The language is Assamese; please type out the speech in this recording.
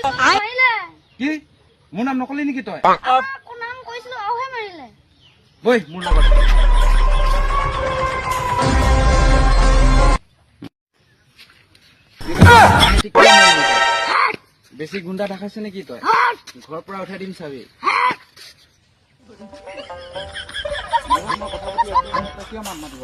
মাৰিলে কি মোৰ নাম নকলি নেকি তই আকৌ নাম কৈছিলো আউহে মাৰিলে বৈ মোৰ লগত বেছি গুণ্ডা দেখাইছে নেকি তই ঘৰৰ পৰা উঠাই দিম চাবি কিয় মাত মাতিব